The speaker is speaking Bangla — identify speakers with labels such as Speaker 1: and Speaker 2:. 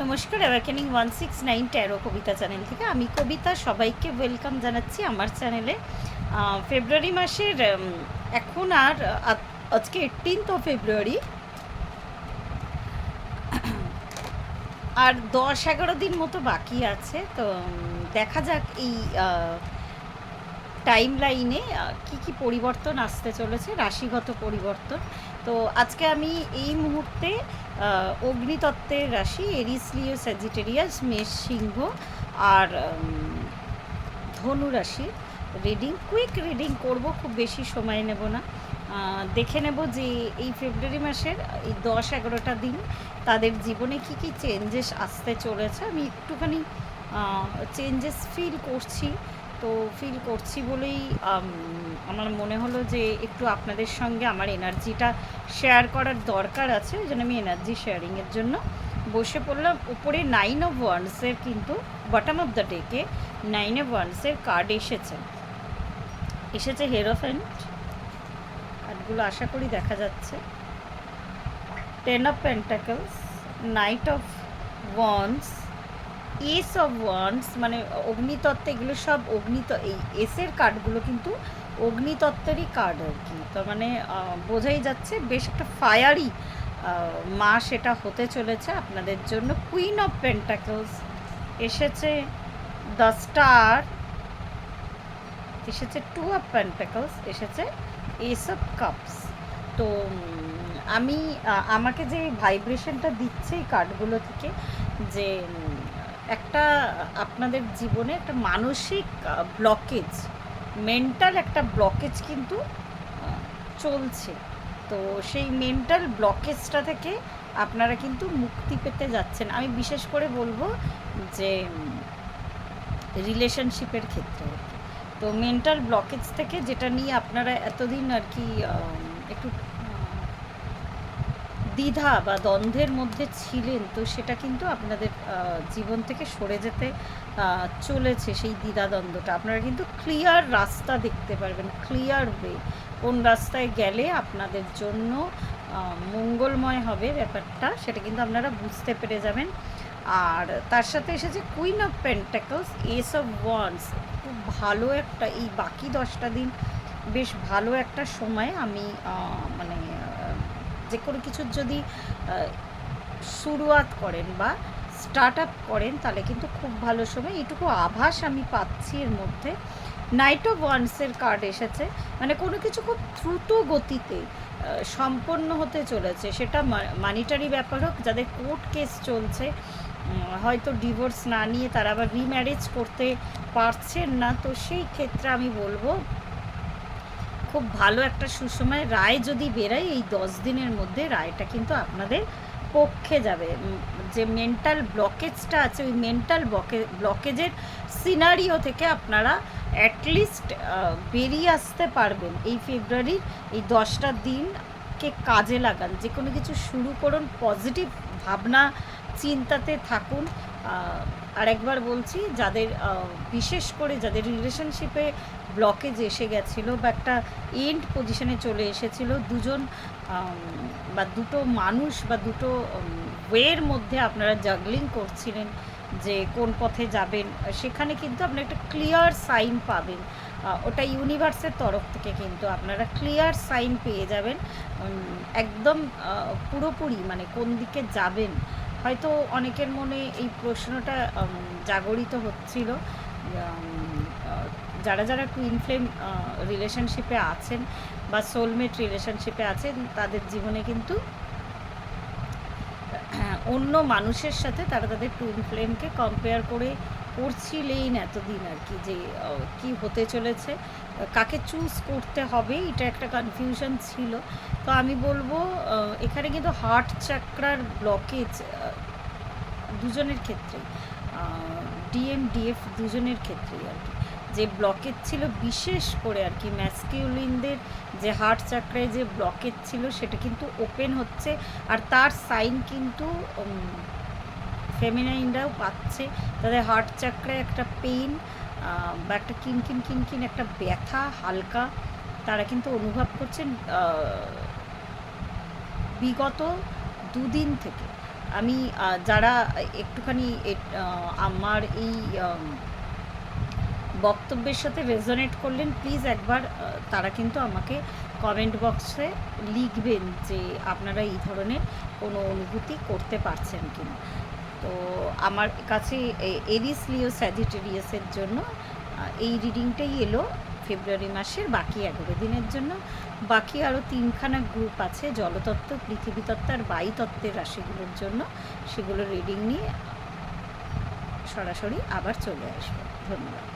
Speaker 1: নমস্কার, অ্যাওয়াকেনিং 169 ট্যারো কবিতা চ্যানেল থেকে আমি কবিতা সবাইকে ওয়েলকাম জানাচ্ছি আমার চ্যানেলে। ফেব্রুয়ারি মাসের এখন আর আজকে 18 ফেব্রুয়ারি, আর 10-11 দিন মতো বাকি আছে। তো দেখা যাক এই টাইম লাইনে কী কী পরিবর্তন আসতে চলেছে, রাশিগত পরিবর্তন। তো আজকে আমি এই মুহূর্তে অগ্নিতত্ত্বের রাশি এরিস, লিও, স্যাজিটেরিয়াস, মেষ, সিংহ আর ধনু রাশি কুইক রিডিং করব, খুব বেশি সময় নেব না। দেখে নেব যে এই ফেব্রুয়ারি মাসের এই 10-11টা দিন তাদের জীবনে কি কি চেঞ্জেস আসতে চলেছে। আমি একটুখানি চেঞ্জেস ফিল করছি বলেই আমার মনে হলো যে একটু আপনাদের সঙ্গে আমার এনার্জিটা শেয়ার করার দরকার আছে, ওই জন্য আমি এনার্জি শেয়ারিংয়ের জন্য বসে পড়লাম। উপরে 9 অফ ওয়ান্ডসের কিন্তু বটম অফ দ্য ডেকে 9 অফ ওয়ান্ডসের কার্ড এসেছে হেরোফেন্ট। কার্ডগুলো আশা করি দেখা যাচ্ছে। 10 of pentacles, night of wands, S of wands, মানে অগ্নিতত্ত্ব, এগুলো সব এই এসের কার্ডগুলো কিন্তু অগ্নিতত্ত্বেরই কার্ড আর কি। তো মানে বোঝাই যাচ্ছে বেশ একটা ফায়ারি মাস এটা হতে চলেছে আপনাদের জন্য। কুইন অফ পেন্টাকলস এসেছে, দ্য স্টার এসেছে, 2 অফ পেন্টাকলস এসেছে, এস অফ কাপস। তো আমি আমাকে যে ভাইব্রেশনটা দিচ্ছে এই কার্ডগুলো থেকে, যে একটা আপনাদের জীবনে একটা মানসিক ব্লকেজ, মেন্টাল একটা ব্লকেজ কিন্তু চলছে। তো সেই মেন্টাল ব্লকেজটা থেকে আপনারা কিন্তু মুক্তি পেতে যাচ্ছেন। আমি বিশেষ করে বলবো যে রিলেশনশিপের ক্ষেত্রে তো মেন্টাল ব্লকেজ থেকে, যেটা নিয়ে আপনারা এতদিন আর কি একটু দ্বিধা বা দ্বন্দ্বের মধ্যে ছিলেন, তো সেটা কিন্তু আপনাদের জীবন থেকে সরে যেতে চলেছে। সেই দ্বিধাদ্বন্দ্বটা আপনারা কিন্তু ক্লিয়ার রাস্তা দেখতে পারবেন, ক্লিয়ার ওয়ে, কোন রাস্তায় গেলে আপনাদের জন্য মঙ্গলময় হবে ব্যাপারটা, সেটা কিন্তু আপনারা বুঝতে পেরে যাবেন। আর তার সাথে এসেছে queen of pentacles, S of wands. খুব ভালো একটা, এই বাকি 10টা দিন বেশ ভালো একটা সময়। আমি মানে যে কোনো কিছুর যদি শুরুয়াত করেন বা স্টার্ট আপ করেন তাহলে কিন্তু খুব ভালো সময়, এইটুকু আভাস আমি পাচ্ছি এর মধ্যে। নাইট অফ ওয়ান্ডসের কার্ড এসেছে, মানে কোনো কিছু খুব দ্রুত গতিতে সম্পন্ন হতে চলেছে, সেটা মানিটারি ব্যাপার হোক। যাদের কোর্ট কেস চলছে, হয়তো ডিভোর্স না নিয়ে তারা আবার রিম্যারেজ করতে পারছেন না, তো সেই ক্ষেত্রে আমি বলবো খুব ভালো একটা সুসময় রায় যদি বেরায় এই 10 দিনের মধ্যে, রায়টা কিন্তু আপনাদের পক্ষে যাবে। যে মেন্টাল ব্লকেজটা আছে, ওই মেন্টাল ব্লকেজের সিনারিও থেকে আপনারা অ্যাটলিস্ট বেরিয়ে আসতে পারবেন। এই ফেব্রুয়ারির এই 10টা দিনকে কাজে লাগান, যে কোনো কিছু শুরু করুন, পজিটিভ ভাবনা চিন্তাতে থাকুন। আর একবার বলছি, যাদের বিশেষ করে যাদের রিলেশনশিপে ব্লকেজ এসে গেছিলো বা একটা এন্ড পজিশনে চলে এসেছিল, দুজন বা দুটো মানুষ বা দুটো ওয়ের মধ্যে আপনারা জাগলিং করছিলেন যে কোন পথে যাবেন, সেখানে কিন্তু আপনারা একটা ক্লিয়ার সাইন পাবেন। ওটা ইউনিভার্সের তরফ থেকে কিন্তু আপনারা ক্লিয়ার সাইন পেয়ে যাবেন, একদম পুরোপুরি, মানে কোন দিকে যাবেন। হয়তো অনেকের মনে এই প্রশ্নটা জাগরিত হচ্ছিল, যারা যারা টুইন ফ্লেম রিলেশনশিপে আছেন বা সোলমেট রিলেশনশিপে আছেন, তাদের জীবনে কিন্তু অন্য মানুষের সাথে তারা তাদের টুইন ফ্লেমকে কম্পেয়ার করছিলেন এতদিন আর কি, যে কি হতে চলেছে, কাকে চুজ করতে হবে, এটা একটা কনফিউশন ছিল। তো আমি বলবো এখানে কিন্তু হার্ট চাক্রার ব্লকেজ দুজনের ক্ষেত্রে, ডিএফ দুজনের ক্ষেত্রেই আর কি, যে ব্লকেজ ছিল বিশেষ করে আর কি ম্যাসকিউলিনদের যে হার্ট চাক্রায় যে ব্লকেজ ছিল, সেটা কিন্তু ওপেন হচ্ছে। আর তার সাইন কিন্তু ফেমিনাইনরাও পাচ্ছে, তাদের হার্ট চাক্রায় একটা পেইন বা একটা কিনকিন একটা ব্যথা হালকা তারা কিন্তু অনুভব করছেন বিগত 2 দিন থেকে। আমি যারা একটুখানি আমার এই বক্তব্যের সাথে রেজোনেট করলেন, প্লিজ একবার তারা কিন্তু আমাকে কমেন্ট বক্সে লিখবেন যে আপনারা এই ধরনের কোনো অনুভূতি করতে পারছেন কিনা। তো আমার কাছে এরিস লিও স্যাজিটেরিয়াসের জন্য এই রিডিংটাই এলো ফেব্রুয়ারি মাসের বাকি 11 দিনের জন্য। বাকি আরও 3খানা গ্রুপ আছে, জলতত্ত্ব, পৃথিবীতত্ত্ব আর বায়ুতত্ত্বের রাশিগুলোর জন্য। সেগুলো রিডিং নিয়ে সরাসরি আবার চলে আসবো। ধন্যবাদ।